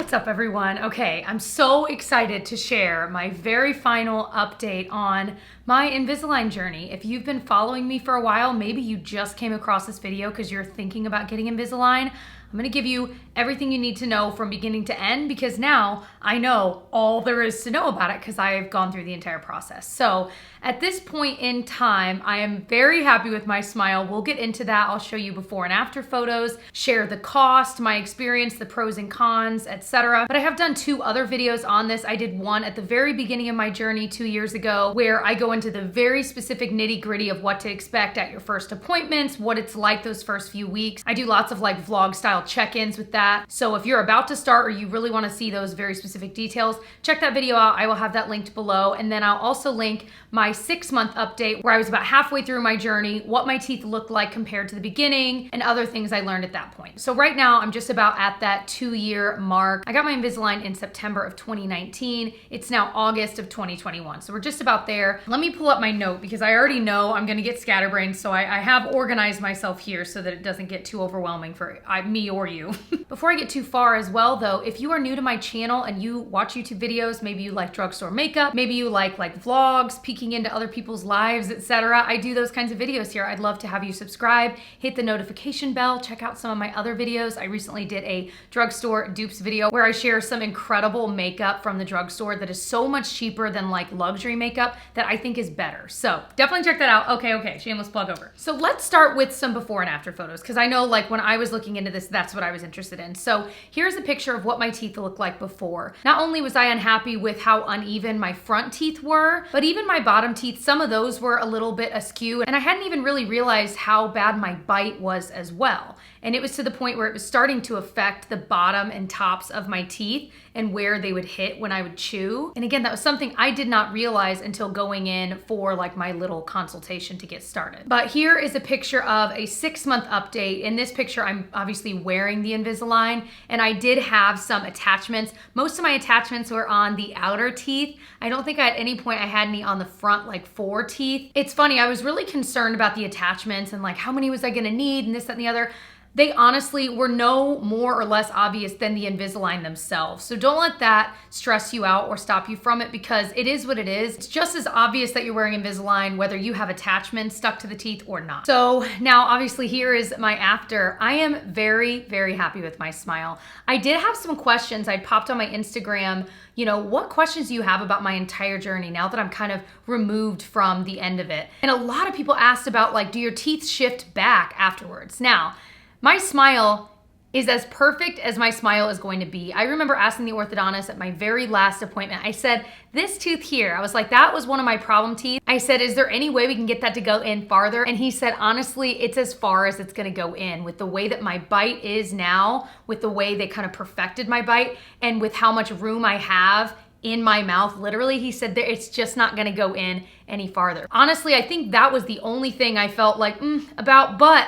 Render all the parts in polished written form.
What's up, everyone? Okay, I'm so excited to share my very final update on my Invisalign journey. If you've been following me for a while, maybe you just came across this video because you're thinking about getting Invisalign. I'm gonna give you everything you need to know from beginning to end because now I know all there is to know about it because I've gone through the entire process. So at this point in time, I am very happy with my smile. We'll get into that. I'll show you before and after photos, share the cost, my experience, the pros and cons, etc. But I have done 2 other videos on this. I did one at the very beginning of my journey 2 years ago where I go into the very specific nitty-gritty of what to expect at your first appointments, what it's like those first few weeks. I do lots of like vlog style check-ins with that. So if you're about to start or you really want to see those very specific details, check that video out. I will have that linked below. And then I'll also link my 6-month update where I was about halfway through my journey, what my teeth looked like compared to the beginning, and other things I learned at that point. So right now I'm just about at that 2-year mark. I got my Invisalign in September of 2019. It's now August of 2021. So we're just about there. Let me pull up my note because I already know I'm gonna get scatterbrained. So I have organized myself here so that it doesn't get too overwhelming for me or you. Before I get too far as well though, if you are new to my channel and you watch YouTube videos, maybe you like drugstore makeup, maybe you like vlogs, peeking into other people's lives, etc. I do those kinds of videos here. I'd love to have you subscribe, hit the notification bell, check out some of my other videos. I recently did a drugstore dupes video where I share some incredible makeup from the drugstore that is so much cheaper than like luxury makeup that I think is better. So definitely check that out. Okay, shameless plug over. So let's start with some before and after photos because I know like when I was looking into this, that's what I was interested in. So here's a picture of what my teeth looked like before. Not only was I unhappy with how uneven my front teeth were, but even my bottom teeth, some of those were a little bit askew, and I hadn't even really realized how bad my bite was as well. And it was to the point where it was starting to affect the bottom and tops of my teeth and where they would hit when I would chew. And again, that was something I did not realize until going in for like my little consultation to get started. But here is a picture of a 6-month update. In this picture, I'm obviously wearing the Invisalign, and I did have some attachments. Most of my attachments were on the outer teeth. I don't think at any point I had any on the front, like 4 teeth. It's funny, I was really concerned about the attachments and like how many was I gonna need and this, that, and the other. They honestly were no more or less obvious than the Invisalign themselves. So don't let that stress you out or stop you from it because it is what it is. It's just as obvious that you're wearing Invisalign whether you have attachments stuck to the teeth or not. So now obviously here is my after. I am very, very happy with my smile. I did have some questions. I popped on my Instagram, what questions do you have about my entire journey now that I'm kind of removed from the end of it? And a lot of people asked about like, do your teeth shift back afterwards? Now, my smile is as perfect as my smile is going to be. I remember asking the orthodontist at my very last appointment, I said, this tooth here, I was like, that was one of my problem teeth. I said, is there any way we can get that to go in farther? And he said, honestly, it's as far as it's gonna go in with the way that my bite is now, with the way they kind of perfected my bite, and with how much room I have in my mouth. Literally, he said that it's just not gonna go in any farther. Honestly, I think that was the only thing I felt like about, but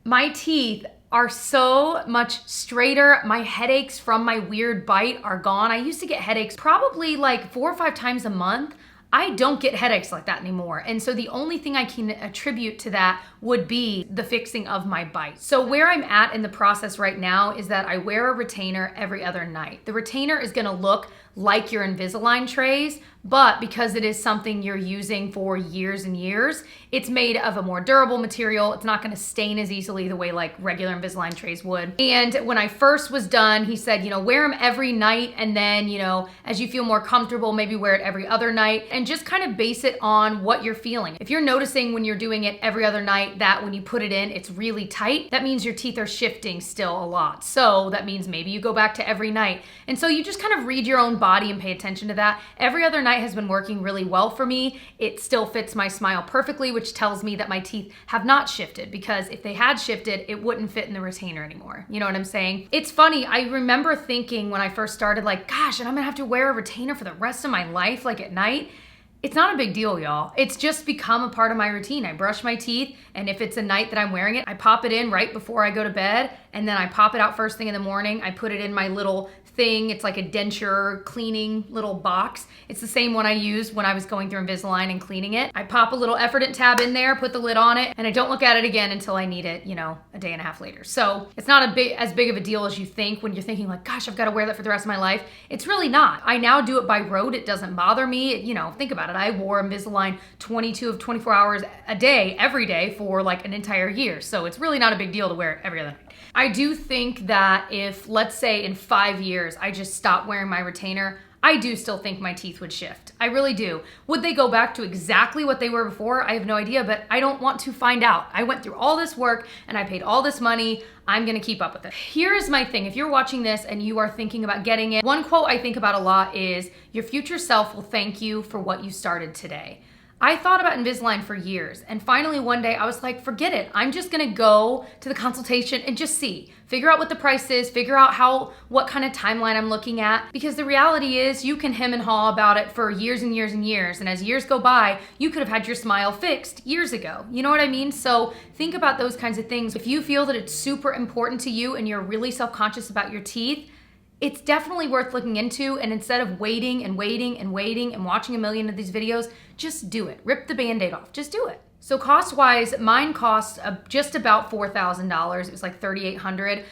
my teeth are so much straighter. My headaches from my weird bite are gone. I used to get headaches probably like 4 or 5 times a month. I don't get headaches like that anymore. And so the only thing I can attribute to that would be the fixing of my bite. So where I'm at in the process right now is that I wear a retainer every other night. The retainer is gonna look like your Invisalign trays, but because it is something you're using for years and years, it's made of a more durable material. It's not gonna stain as easily the way like regular Invisalign trays would. And when I first was done, he said, wear them every night, and then, as you feel more comfortable, maybe wear it every other night, and just kind of base it on what you're feeling. If you're noticing when you're doing it every other night that when you put it in, it's really tight, that means your teeth are shifting still a lot. So that means maybe you go back to every night. And so you just kind of read your own body and pay attention to that. Every other night has been working really well for me. It still fits my smile perfectly, which tells me that my teeth have not shifted, because if they had shifted, it wouldn't fit in the retainer anymore. You know what I'm saying? It's funny, I remember thinking when I first started like, gosh, and I'm gonna have to wear a retainer for the rest of my life, like at night. It's not a big deal, y'all. It's just become a part of my routine. I brush my teeth, and if it's a night that I'm wearing it, I pop it in right before I go to bed, and then I pop it out first thing in the morning. I put it in my little thing. It's like a denture cleaning little box. It's the same one I used when I was going through Invisalign and cleaning it. I pop a little Effordent tab in there, put the lid on it, and I don't look at it again until I need it, you know, a day and a half later. So it's not as big of a deal as you think when you're thinking like, gosh, I've got to wear that for the rest of my life. It's really not. I now do it by rote. It doesn't bother me. You know, think about it. I wore Invisalign 22 of 24 hours a day, every day for like an entire year. So it's really not a big deal to wear it every other night. I do think that if, let's say in 5 years, I just stopped wearing my retainer, I do still think my teeth would shift. I really do. Would they go back to exactly what they were before? I have no idea, but I don't want to find out. I went through all this work and I paid all this money. I'm gonna keep up with it. Here's my thing. If you're watching this and you are thinking about getting it, one quote I think about a lot is, your future self will thank you for what you started today. I thought about Invisalign for years, and finally one day I was like, forget it. I'm just gonna go to the consultation and just see. Figure out what the price is, figure out what kind of timeline I'm looking at, because the reality is you can hem and haw about it for years and years and years, and as years go by, you could have had your smile fixed years ago. You know what I mean? So think about those kinds of things. If you feel that it's super important to you and you're really self-conscious about your teeth, it's definitely worth looking into, and instead of waiting and waiting and waiting and watching a million of these videos, just do it. Rip the Band-Aid off, just do it. So cost-wise, mine cost just about $4,000. It was like $3,800.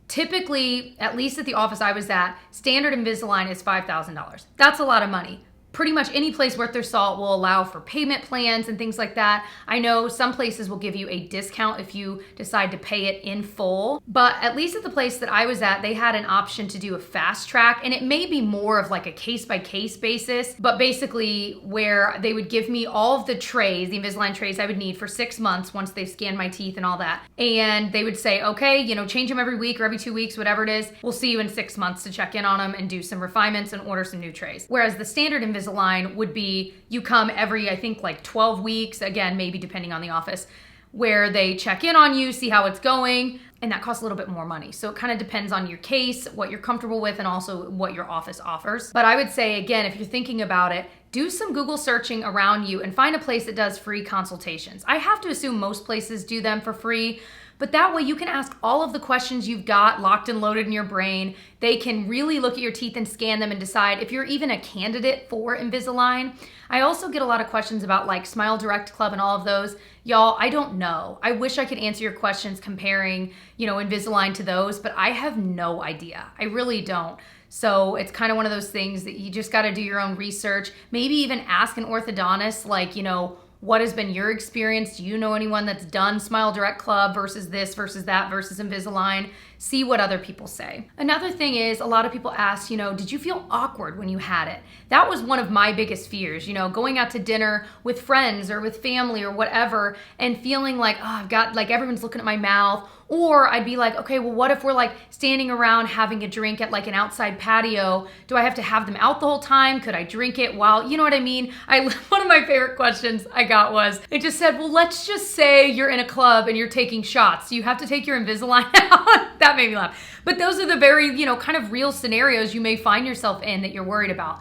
Typically, at least at the office I was at, standard Invisalign is $5,000. That's a lot of money. Pretty much any place worth their salt will allow for payment plans and things like that. I know some places will give you a discount if you decide to pay it in full, but at least at the place that I was at, they had an option to do a fast track, and it may be more of like a case-by-case basis, but basically where they would give me all of the trays, the Invisalign trays I would need for 6 months once they scanned my teeth and all that, and they would say, okay, you know, change them every week or every 2 weeks, whatever it is. We'll see you in 6 months to check in on them and do some refinements and order some new trays. Whereas the standard Invisalign would be, you come every, I think like 12 weeks, again, maybe depending on the office, where they check in on you, see how it's going, and that costs a little bit more money. So it kind of depends on your case, what you're comfortable with, and also what your office offers. But I would say, again, if you're thinking about it, do some Google searching around you and find a place that does free consultations. I have to assume most places do them for free, but that way you can ask all of the questions you've got locked and loaded in your brain. They can really look at your teeth and scan them and decide if you're even a candidate for Invisalign. I also get a lot of questions about like Smile Direct Club and all of those. Y'all, I don't know. I wish I could answer your questions comparing, you know, Invisalign to those, but I have no idea. I really don't. So it's kind of one of those things that you just got to do your own research. Maybe even ask an orthodontist, like, you know, what has been your experience? Do you know anyone that's done Smile Direct Club versus this versus that versus Invisalign? See what other people say. Another thing is, a lot of people ask, you know, did you feel awkward when you had it? That was one of my biggest fears, you know, going out to dinner with friends or with family or whatever and feeling like, oh, I've got, like, everyone's looking at my mouth. Or I'd be like, okay, well, what if we're like standing around having a drink at like an outside patio? Do I have to have them out the whole time? Could I drink it while, you know what I mean? One of my favorite questions I got was, it just said, well, let's just say you're in a club and you're taking shots. Do you have to take your Invisalign out? That made me laugh. But those are the very, you know, kind of real scenarios you may find yourself in that you're worried about.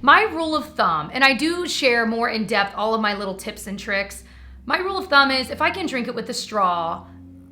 My rule of thumb, and I do share more in depth all of my little tips and tricks. My rule of thumb is if I can drink it with a straw,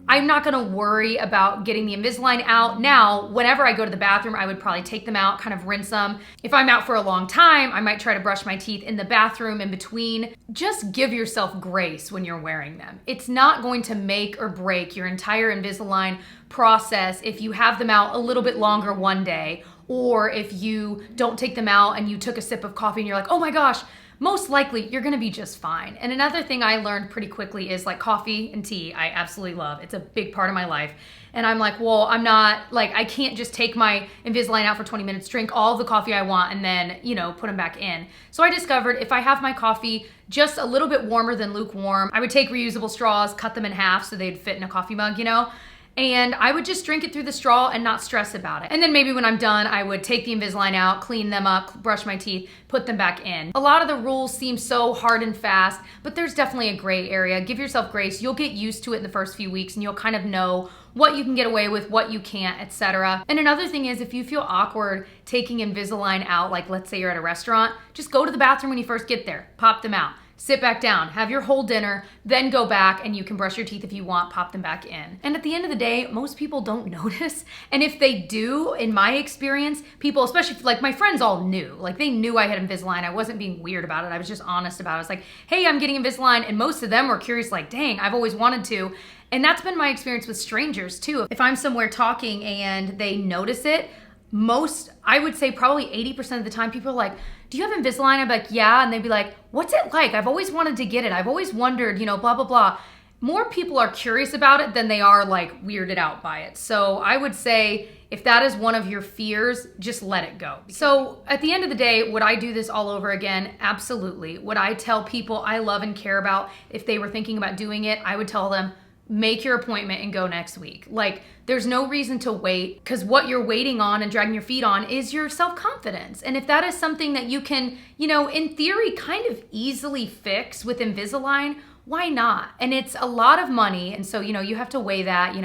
I'm not gonna worry about getting the Invisalign out. Now, whenever I go to the bathroom, I would probably take them out, kind of rinse them. If I'm out for a long time, I might try to brush my teeth in the bathroom in between. Just give yourself grace when you're wearing them. It's not going to make or break your entire Invisalign process if you have them out a little bit longer one day, or if you don't take them out and you took a sip of coffee and you're like, oh my gosh, most likely you're gonna be just fine. And another thing I learned pretty quickly is like coffee and tea, I absolutely love. It's a big part of my life. And I'm like, well, I'm not, like, I can't just take my Invisalign out for 20 minutes, drink all the coffee I want, and then, you know, put them back in. So I discovered if I have my coffee just a little bit warmer than lukewarm, I would take reusable straws, cut them in half so they'd fit in a coffee mug, you know? And I would just drink it through the straw and not stress about it. And then maybe when I'm done, I would take the Invisalign out, clean them up, brush my teeth, put them back in. A lot of the rules seem so hard and fast, but there's definitely a gray area. Give yourself grace. You'll get used to it in the first few weeks and you'll kind of know what you can get away with, what you can't, etc. And another thing is, if you feel awkward taking Invisalign out, like let's say you're at a restaurant, just go to the bathroom when you first get there, pop them out. sit back down, have your whole dinner, then go back and you can brush your teeth if you want, pop them back in. And at the end of the day, most people don't notice. And if they do, in my experience, people, especially like my friends all knew, like they knew I had Invisalign. I wasn't being weird about it. I was just honest about it. I was like, hey, I'm getting Invisalign. And most of them were curious, like, dang, I've always wanted to. And that's been my experience with strangers too. If I'm somewhere talking and they notice it, I would say probably 80% of the time, people are like, do you have Invisalign? I'm like, yeah. And they'd be like, what's it like? I've always wanted to get it. I've always wondered, blah, blah, blah. More people are curious about it than they are like weirded out by it. So I would say if that is one of your fears, just let it go. So at the end of the day, would I do this all over again? Absolutely. Would I tell people I love and care about, if they were thinking about doing it, I would tell them, make your appointment and go next week. Like, there's no reason to wait, because what you're waiting on and dragging your feet on is your self-confidence. And if that is something that you can, in theory, kind of easily fix with Invisalign, why not? And it's a lot of money. And so, you have to weigh that,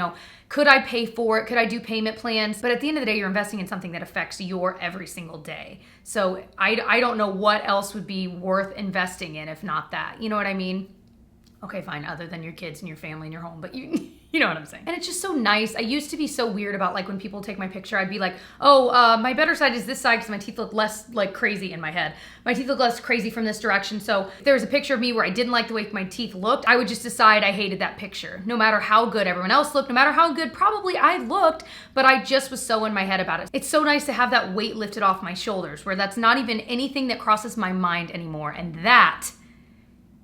could I pay for it? Could I do payment plans? But at the end of the day, you're investing in something that affects your every single day. So I don't know what else would be worth investing in if not that. You know what I mean? Okay, fine, other than your kids and your family and your home, but you know what I'm saying. And it's just so nice. I used to be so weird about like when people take my picture, I'd be like, my better side is this side because my teeth look less like crazy in my head. My teeth look less crazy from this direction. So if there was a picture of me where I didn't like the way my teeth looked, I would just decide I hated that picture. No matter how good everyone else looked, no matter how good probably I looked, but I just was so in my head about it. It's so nice to have that weight lifted off my shoulders where that's not even anything that crosses my mind anymore. And that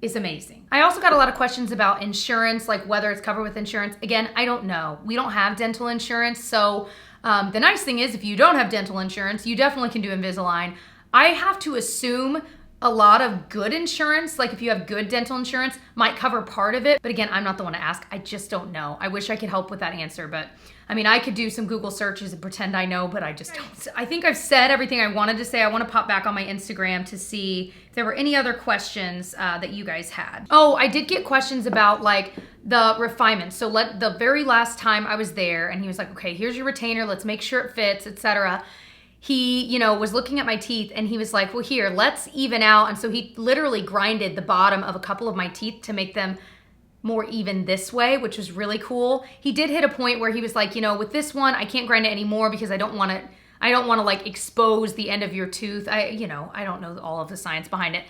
is amazing. I also got a lot of questions about insurance, like whether it's covered with insurance. Again, I don't know. We don't have dental insurance. So the nice thing is if you don't have dental insurance, you definitely can do Invisalign. I have to assume a lot of good insurance, like if you have good dental insurance, might cover part of it. But again, I'm not the one to ask. I just don't know. I wish I could help with that answer, but I mean, I could do some Google searches and pretend I know, but I just don't. I think I've said everything I wanted to say. I want to pop back on my Instagram to see if there were any other questions that you guys had. Oh, I did get questions about like the refinements. So the very last time I was there and he was like, okay, here's your retainer. Let's make sure it fits, etc. He, was looking at my teeth and he was like, well, here, let's even out. And so he literally grinded the bottom of a couple of my teeth to make them more even this way, which was really cool. He did hit a point where he was like, with this one, I can't grind it anymore because I don't want to like expose the end of your tooth. I don't know all of the science behind it.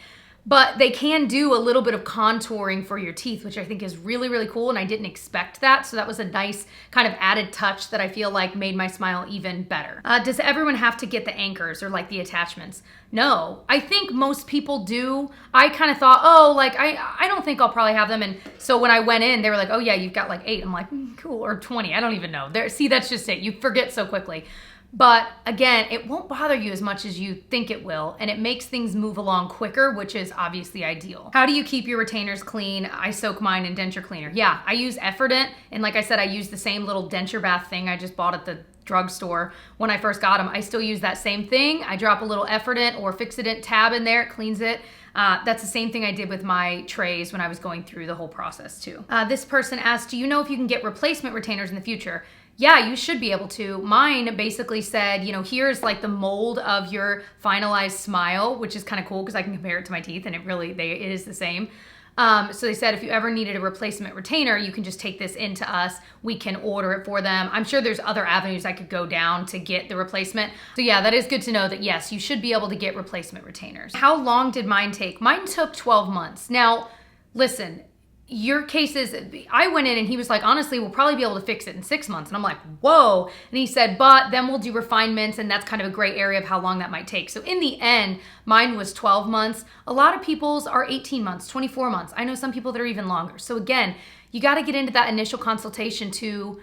But they can do a little bit of contouring for your teeth, which I think is really, really cool. And I didn't expect that. So that was a nice kind of added touch that I feel like made my smile even better. Does everyone have to get the anchors or like the attachments? No, I think most people do. I kind of thought, I don't think I'll probably have them. And so when I went in, they were like, oh yeah, you've got like 8. I'm like, cool, or 20. I don't even know. See, that's just it. You forget so quickly. But again, it won't bother you as much as you think it will, and it makes things move along quicker, which is obviously ideal. How do you keep your retainers clean? I soak mine in denture cleaner. Yeah, I use Effordent, and like I said, I use the same little denture bath thing I just bought at the drugstore when I first got them. I still use that same thing. I drop a little Effordent or Fixodent tab in there, it cleans it. That's the same thing I did with my trays when I was going through the whole process too. This person asked, do you know if you can get replacement retainers in the future? Yeah, you should be able to. Mine basically said, here's like the mold of your finalized smile, which is kind of cool because I can compare it to my teeth and it is the same. So they said if you ever needed a replacement retainer, you can just take this into us. We can order it for them. I'm sure there's other avenues I could go down to get the replacement. So yeah, that is good to know that yes, you should be able to get replacement retainers. How long did mine take? Mine took 12 months. Now, listen, your cases, I went in and he was like, honestly, we'll probably be able to fix it in 6 months. And I'm like, whoa. And he said, but then we'll do refinements. And that's kind of a gray area of how long that might take. So in the end, mine was 12 months. A lot of people's are 18 months, 24 months. I know some people that are even longer. So again, you got to get into that initial consultation to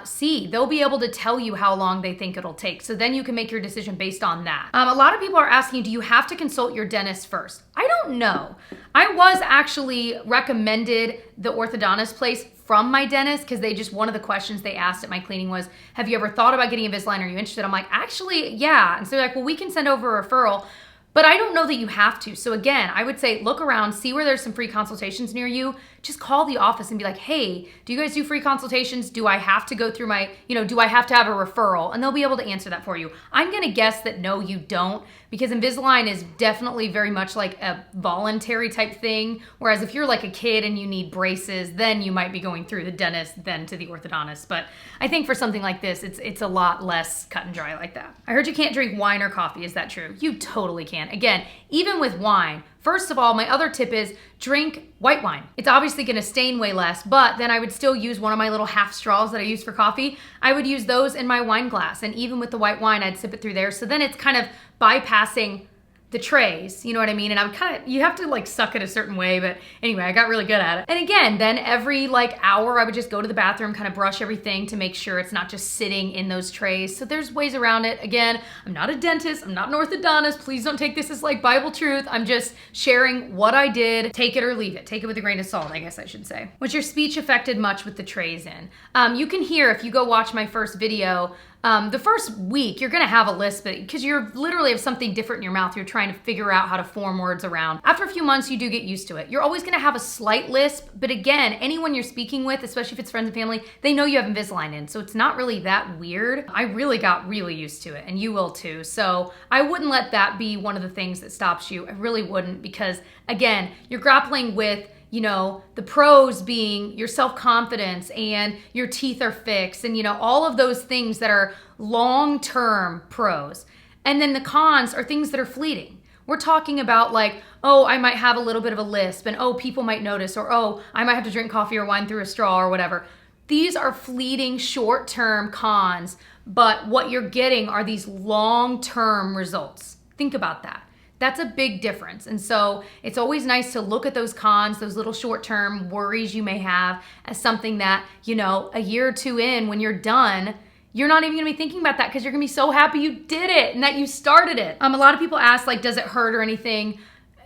see. They'll be able to tell you how long they think it'll take. So then you can make your decision based on that. A lot of people are asking, do you have to consult your dentist first? I don't know. I was actually recommended the orthodontist place from my dentist because one of the questions they asked at my cleaning was, have you ever thought about getting Invisalign? Are you interested? I'm like, actually, yeah. And so they're like, well, we can send over a referral. But I don't know that you have to. So again, I would say look around, see where there's some free consultations near you. just call the office and be like, hey, do you guys do free consultations? Do I have to go through my, do I have to have a referral? And they'll be able to answer that for you. I'm gonna guess that no, you don't, because Invisalign is definitely very much like a voluntary type thing. Whereas if you're like a kid and you need braces, then you might be going through the dentist, then to the orthodontist. But I think for something like this, it's a lot less cut and dry like that. I heard you can't drink wine or coffee. Is that true? You totally can. Again, even with wine, first of all, my other tip is drink white wine. It's obviously gonna stain way less, but then I would still use one of my little half straws that I use for coffee. I would use those in my wine glass, and even with the white wine, I'd sip it through there. So then it's kind of bypassing the trays, you know what I mean? And you have to like suck it a certain way, but anyway, I got really good at it. And again, then every like hour, I would just go to the bathroom, kind of brush everything to make sure it's not just sitting in those trays. So there's ways around it. Again, I'm not a dentist, I'm not an orthodontist. Please don't take this as like Bible truth. I'm just sharing what I did. Take it or leave it. Take it with a grain of salt, I guess I should say. Was your speech affected much with the trays in? You can hear, if you go watch my first video, the first week, you're gonna have a lisp because you're literally have something different in your mouth. You're trying to figure out how to form words around. After a few months, you do get used to it. You're always gonna have a slight lisp, but again, anyone you're speaking with, especially if it's friends and family, they know you have Invisalign in, so it's not really that weird. I really got really used to it, and you will too. So I wouldn't let that be one of the things that stops you. I really wouldn't, because again, you're grappling with the pros being your self-confidence and your teeth are fixed and, all of those things that are long-term pros. And then the cons are things that are fleeting. We're talking about like, oh, I might have a little bit of a lisp and oh, people might notice, or oh, I might have to drink coffee or wine through a straw or whatever. These are fleeting short-term cons, but what you're getting are these long-term results. Think about that. That's a big difference. And so it's always nice to look at those cons, those little short-term worries you may have, as something that, a year or two in, when you're done, you're not even gonna be thinking about that because you're gonna be so happy you did it and that you started it. A lot of people ask, like, does it hurt or anything?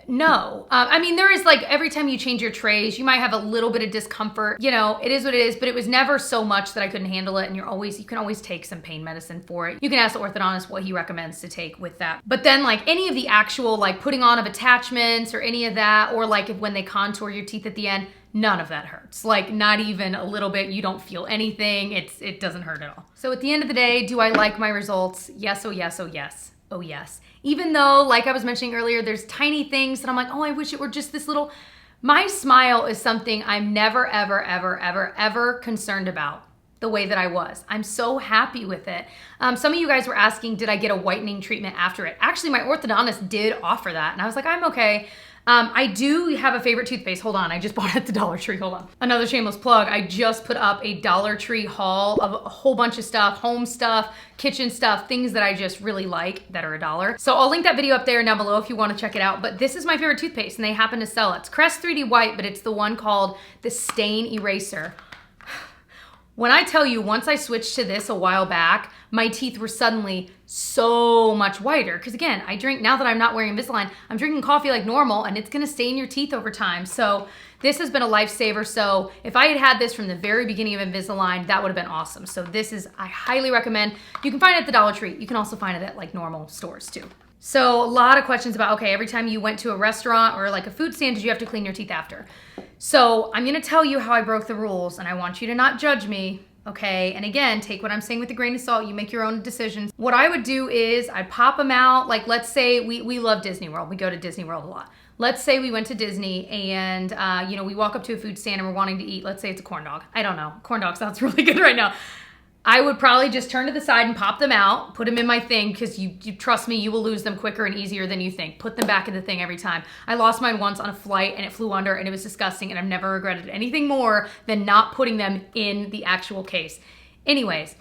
No. There is like, every time you change your trays, you might have a little bit of discomfort. It is what it is, but it was never so much that I couldn't handle it. And you can always take some pain medicine for it. You can ask the orthodontist what he recommends to take with that. But then like any of the actual like putting on of attachments or any of that, or like when they contour your teeth at the end, none of that hurts. Like not even a little bit. You don't feel anything. It doesn't hurt at all. So at the end of the day, do I like my results? Yes, oh yes, oh yes. Oh yes. Even though, like I was mentioning earlier, there's tiny things that I'm like, oh, I wish it were just this little. My smile is something I'm never, ever, ever, ever, ever concerned about the way that I was. I'm so happy with it. Some of you guys were asking, did I get a whitening treatment after it? Actually, my orthodontist did offer that. And I was like, I'm okay. I do have a favorite toothpaste. Hold on, I just bought it at the Dollar Tree. Hold on. Another shameless plug. I just put up a Dollar Tree haul of a whole bunch of stuff, home stuff, kitchen stuff, things that I just really like that are $1. So I'll link that video up there and down below if you want to check it out. But this is my favorite toothpaste and they happen to sell it. It's Crest 3D White, but it's the one called the Stain Eraser. When I tell you, once I switched to this a while back, my teeth were suddenly so much whiter. Because again, now that I'm not wearing Invisalign, I'm drinking coffee like normal and it's gonna stain your teeth over time. So this has been a lifesaver. So if I had had this from the very beginning of Invisalign, that would have been awesome. So I highly recommend. You can find it at the Dollar Tree. You can also find it at like normal stores too. So a lot of questions about, okay, every time you went to a restaurant or like a food stand, did you have to clean your teeth after? So I'm gonna tell you how I broke the rules and I want you to not judge me, okay? And again, take what I'm saying with a grain of salt. You make your own decisions. What I would do is I'd pop them out. Like let's say we love Disney World. We go to Disney World a lot. Let's say we went to Disney and we walk up to a food stand and we're wanting to eat. Let's say it's a corn dog. I don't know. Corn dog sounds really good right now. I would probably just turn to the side and pop them out, put them in my thing, because you trust me, you will lose them quicker and easier than you think. Put them back in the thing every time. I lost mine once on a flight and it flew under and it was disgusting and I've never regretted anything more than not putting them in the actual case. Anyways,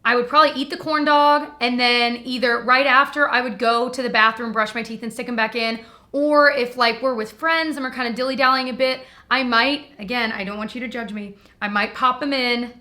I would probably eat the corn dog and then either right after I would go to the bathroom, brush my teeth and stick them back in. Or if like we're with friends and we're kind of dilly-dallying a bit, I might, again, I don't want you to judge me, I might pop them in,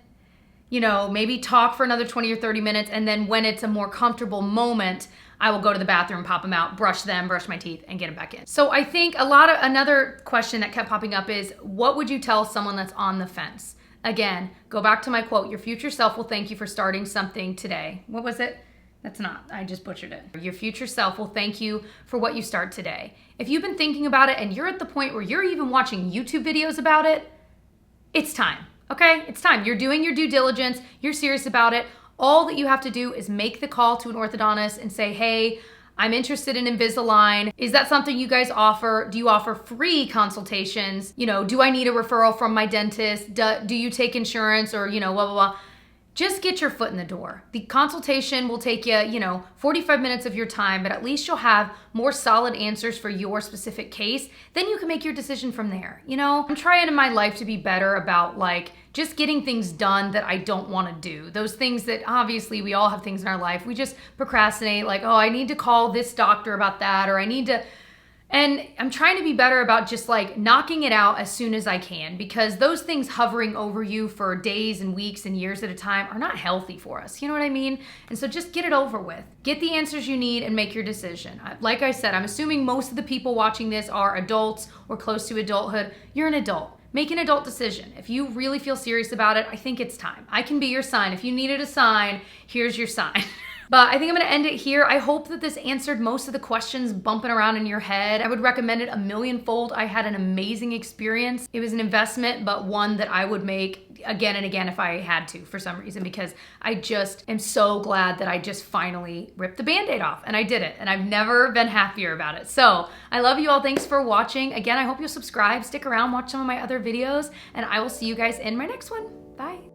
maybe talk for another 20 or 30 minutes. And then when it's a more comfortable moment, I will go to the bathroom, pop them out, brush my teeth and get them back in. So I think another question that kept popping up is, what would you tell someone that's on the fence? Again, go back to my quote, your future self will thank you for starting something today. What was it? I just butchered it. Your future self will thank you for what you start today. If you've been thinking about it and you're at the point where you're even watching YouTube videos about it, it's time, okay? It's time. You're doing your due diligence. You're serious about it. All that you have to do is make the call to an orthodontist and say, hey, I'm interested in Invisalign. Is that something you guys offer? Do you offer free consultations? You know, do I need a referral from my dentist? Do you take insurance or, you know, blah, blah, blah. Just get your foot in the door. The consultation will take you, 45 minutes of your time, but at least you'll have more solid answers for your specific case. Then you can make your decision from there. I'm trying in my life to be better about like just getting things done that I don't want to do. Those things that obviously we all have things in our life. We just procrastinate like, oh, I need to call this doctor about that, or I need to. And I'm trying to be better about just like knocking it out as soon as I can, because those things hovering over you for days and weeks and years at a time are not healthy for us. You know what I mean? And so just get it over with. Get the answers you need and make your decision. Like I said, I'm assuming most of the people watching this are adults or close to adulthood. You're an adult. Make an adult decision. If you really feel serious about it, I think it's time. I can be your sign. If you needed a sign, here's your sign. But I think I'm gonna end it here. I hope that this answered most of the questions bumping around in your head. I would recommend it a millionfold. I had an amazing experience. It was an investment, but one that I would make again and again if I had to for some reason, because I just am so glad that I just finally ripped the Band-Aid off and I did it, and I've never been happier about it. So I love you all. Thanks for watching. Again, I hope you'll subscribe, stick around, watch some of my other videos, and I will see you guys in my next one. Bye.